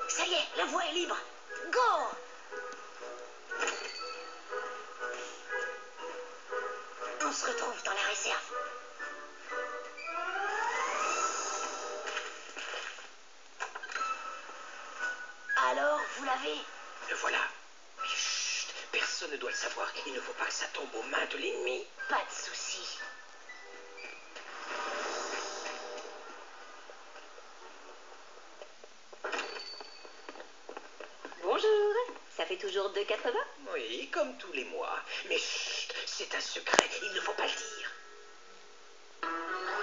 Ça y est, la voie est libre. Go! On se retrouve dans la réserve. Alors, vous l'avez? Le voilà. Mais chut, personne ne doit le savoir. Il ne faut pas que ça tombe aux mains de l'ennemi. Pas de souci. Bonjour, ça fait toujours 2,80? Oui, comme tous les mois. Mais chut, c'est un secret. Il ne faut pas le dire.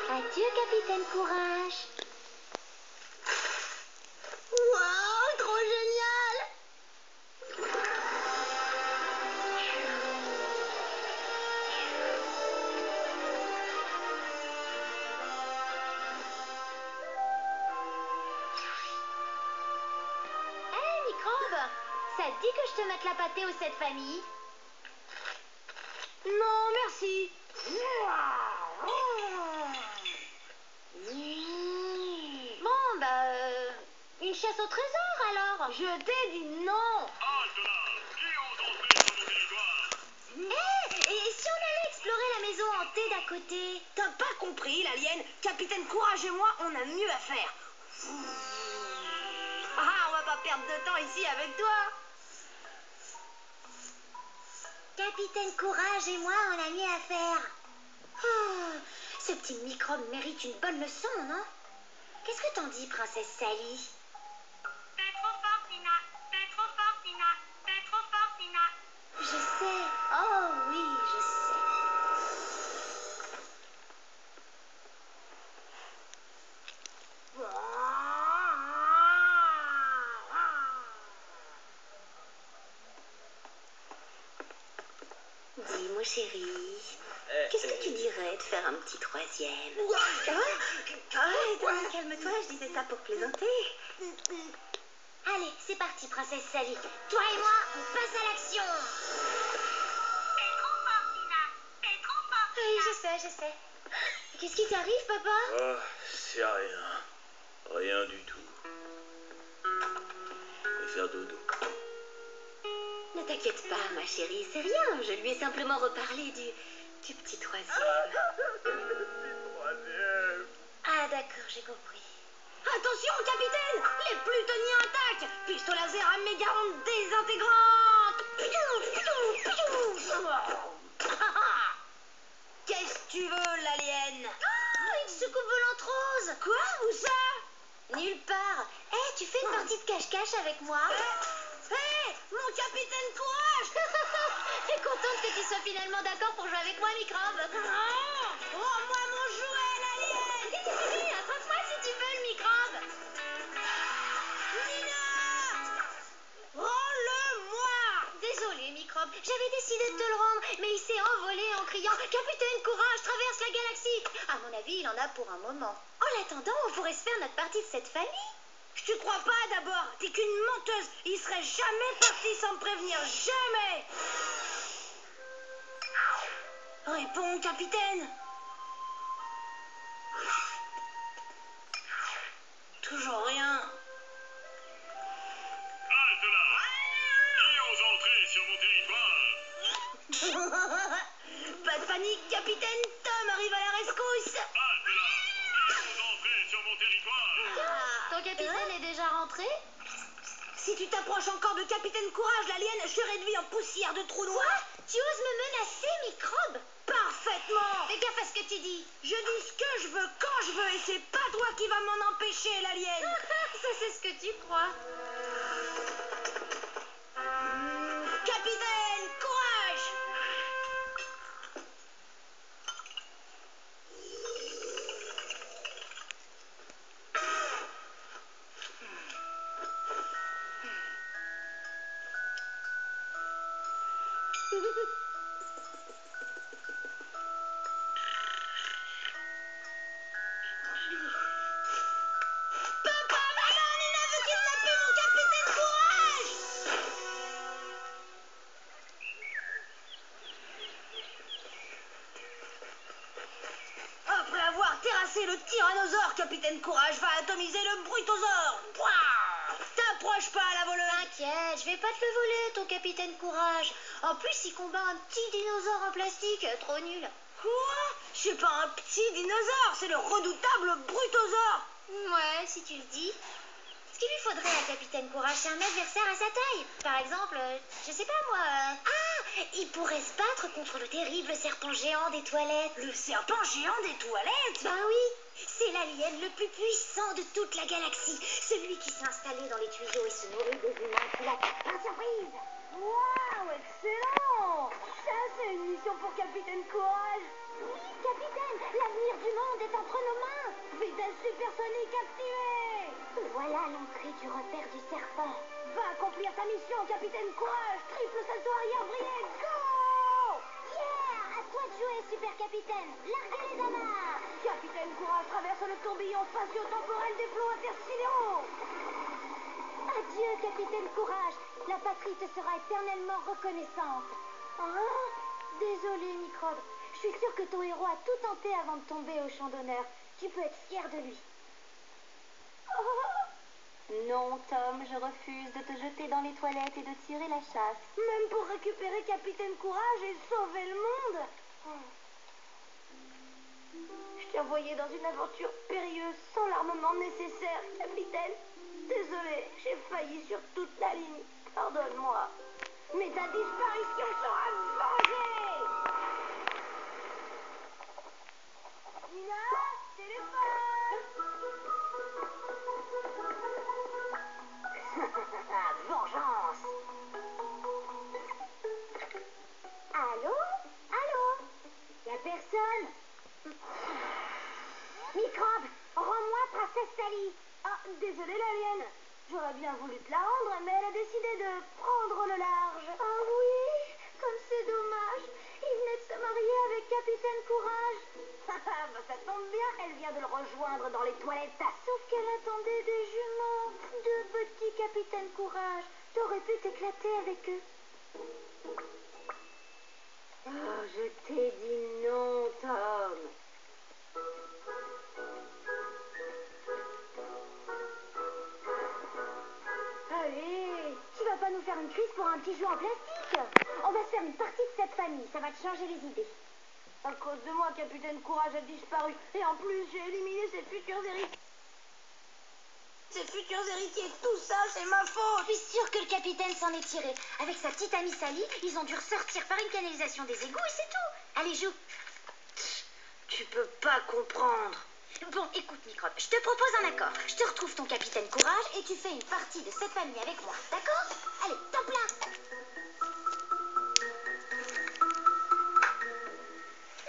Adieu, capitaine Courage. Waouh, trop génial! Hé, microbe, ça te dit que je te mette la pâtée aux 7 familles? Non, merci. Bon, bah, une chasse au trésor alors. Je t'ai dit non. Et si on allait explorer la maison hantée d'à côté? T'as pas compris, l'alien? Capitaine Courage et moi, on a mieux à faire. Ah, on va pas perdre de temps ici avec toi. Capitaine Courage et moi, on a mieux à faire. Oh, ce petit microbe mérite une bonne leçon, non? Qu'est-ce que t'en dis, princesse Sally? T'es trop forte, Nina. T'es trop forte, Nina. T'es trop forte, Nina. Je sais. Oh oui, je sais. Dis, mon chéri, qu'est-ce que tu dirais de faire un petit troisième? Calme-toi, je disais ça pour plaisanter. Allez, c'est parti, princesse Sally. Toi et moi, on passe à l'action. T'es trop forte, Nina. T'es trop forte, Oui, Nina. je sais. Qu'est-ce qui t'arrive, papa? Oh, c'est rien. Rien du tout. Je vais faire dodo. Ne t'inquiète pas, ma chérie, c'est rien. Je lui ai simplement reparlé du petit troisième. Ah, d'accord, j'ai compris. Attention, capitaine! Les plutoniens attaquent! Pistolet laser à méga onde désintégrante! Qu'est-ce que tu veux, l'alien? Oh, une soucoupe volante rose! Quoi? Où ça? Nulle part. Hé, tu fais une partie de cache-cache avec moi? Hé! Mon capitaine Courage! T'es contente que tu sois finalement d'accord pour jouer avec moi, microbe? Rends-moi mon jouet, l'alien! Attrape-moi si tu veux, le microbe! Nina! Rends-le-moi! Désolé, microbe, j'avais décidé de te le rendre, mais il s'est envolé en criant « Capitaine Courage, traverse la galaxie !» À mon avis, il en a pour un moment. En attendant, on pourrait se faire notre partie de cette famille. Je te crois pas d'abord, t'es qu'une menteuse. Il serait jamais parti sans me prévenir, jamais. Réponds, capitaine. Toujours rien. Halte là! Qui ose entrer sur mon territoire? Pas de panique, capitaine. Tom arrive à la rescousse. Halte là! Qui ose entrer sur mon territoire? Ton capitaine est déjà rentré? Si tu t'approches encore de capitaine Courage, l'alien, je te réduis en poussière de trou noir. Tu oses me menacer, microbe? Parfaitement. Fais gaffe à ce que tu dis. Je dis ce que je veux, quand je veux, et c'est pas toi qui vas m'en empêcher, l'alien. Ça, c'est ce que tu crois. Papa, maman, Nina veut kidnapper mon capitaine Courage! Après avoir terrassé le tyrannosaure, Capitaine Courage va atomiser le brutosaure. Pouah! T'approches pas à la voleuse. T'inquiète, je vais pas te le voler, ton capitaine Courage. En plus, il combat un petit dinosaure en plastique, trop nul. Quoi? Je suis pas un petit dinosaure, c'est le redoutable brutosaure. Ouais, si tu le dis. Ce qu'il lui faudrait à Capitaine Courage, c'est un adversaire à sa taille. Par exemple, je sais pas moi. Ah, il pourrait se battre contre le terrible serpent géant des toilettes. Le serpent géant des toilettes? Ben oui, c'est l'alien le plus puissant de toute la galaxie. Celui qui s'est installé dans les tuyaux et se nourrit des humains qui l'attaquent par surprise. Waouh, excellent! Ça, c'est une mission pour Capitaine Courage. Oui, capitaine, l'avenir du monde est entre nos mains. Vitesse supersonique activée! Voilà l'entrée du repère du serpent. Va accomplir ta mission, Capitaine Courage! Triple salto arrière brillé, go! Yeah, à toi de jouer, super capitaine. Larguez les amarres. Capitaine Courage traverse le tourbillon spatio-temporel des flots intersidéraux! Adieu, capitaine Courage. La patrie te sera éternellement reconnaissante. Ah, désolé, microbe. Je suis sûre que ton héros a tout tenté avant de tomber au champ d'honneur. Tu peux être fier de lui. Non, Tom, je refuse de te jeter dans les toilettes et de tirer la chasse. Même pour récupérer Capitaine Courage et sauver le monde. Je t'ai envoyé dans une aventure périlleuse sans l'armement nécessaire, capitaine. Désolé, j'ai failli sur toute la ligne. Pardonne-moi. Mais ta disparition sera vengée. Nina, téléphone. Vengeance. Allô? Allô? Y a personne? Microbe, rends-moi princesse Sally. Ah, désolé l'alien. J'aurais bien voulu te la rendre, mais elle a décidé de prendre le large. Ah oui, comme c'est dommage. Il venait de se marier avec Capitaine Courage. Bah, ça tombe bien, elle vient de le rejoindre dans les toilettes. Sauf qu'elle attendait des jumeaux. Deux petits Capitaine Courage. T'aurais pu t'éclater avec eux. Oh, je t'ai dit non, Tom. Allez, tu vas pas nous faire une crise pour un petit jeu en plastique. On va se faire une partie de cette famille. Ça va te changer les idées. À cause de moi, Capitaine Courage a disparu. Et en plus, j'ai éliminé ses futurs héritiers. Tout ça, c'est ma faute. Je suis sûre que le capitaine s'en est tiré. Avec sa petite amie Sally, ils ont dû ressortir par une canalisation des égouts et c'est tout. Allez, joue. Tu peux pas comprendre. Bon, écoute, Microbe, je te propose un accord. Je te retrouve ton Capitaine Courage et tu fais une partie de cette famille avec moi. D'accord? Allez, temps plein.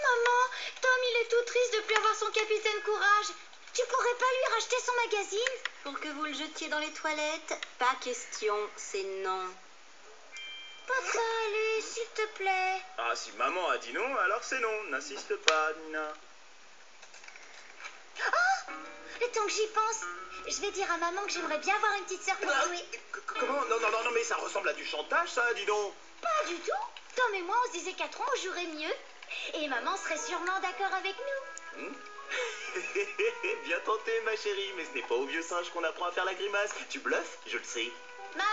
Maman, Tom, il est tout triste de plus avoir son Capitaine Courage. Tu pourrais pas lui racheter son magazine? Pour que vous le jetiez dans les toilettes? Pas question, c'est non. Papa, allez, s'il te plaît. Ah, si maman a dit non, alors c'est non. N'insiste pas, Nina. Oh! Le temps que j'y pense, je vais dire à maman que j'aimerais bien avoir une petite sœur pour jouer. Comment? Non, mais ça ressemble à du chantage, ça, dis donc. Pas du tout. Tom et moi, on se disait qu'4 ans, on jouerait mieux. Et maman serait sûrement d'accord avec nous. Bien tenté, ma chérie, mais ce n'est pas au vieux singe qu'on apprend à faire la grimace. Tu bluffes, je le sais. Maman,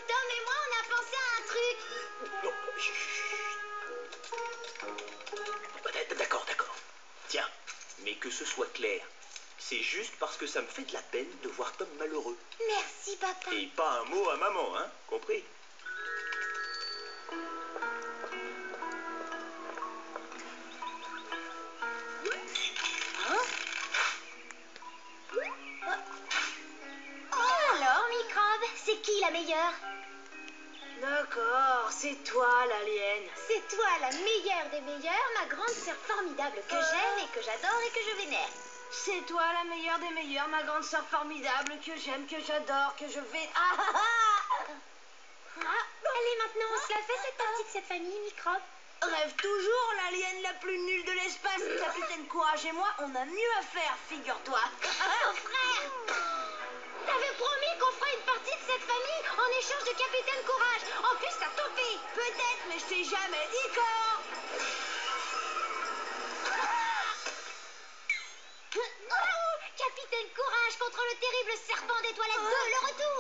Tom et moi, on a pensé à un truc. Non, D'accord. Tiens, mais que ce soit clair, c'est juste parce que ça me fait de la peine de voir Tom malheureux. Merci, papa. Et pas un mot à maman, hein, compris? Alors, Microbe, c'est qui la meilleure? D'accord, c'est toi, l'alien. C'est toi la meilleure des meilleures, ma grande sœur formidable que j'aime et que j'adore et que je vénère. C'est toi, la meilleure des meilleures, ma grande sœur formidable, que j'aime, que j'adore, que je vais... Ah, ah, ah. Allez, maintenant, on se la fait cette partie de cette famille, Microbe. Rêve toujours, l'alien la plus nulle de l'espace. Capitaine Courage et moi, on a mieux à faire, figure-toi. Oh, frère! T'avais promis qu'on ferait une partie de cette famille en échange de Capitaine Courage. En plus, t'as tout fait. Peut-être, mais je t'ai jamais dit corps. Capitaine Courage contre le terrible serpent des toilettes 2, le retour!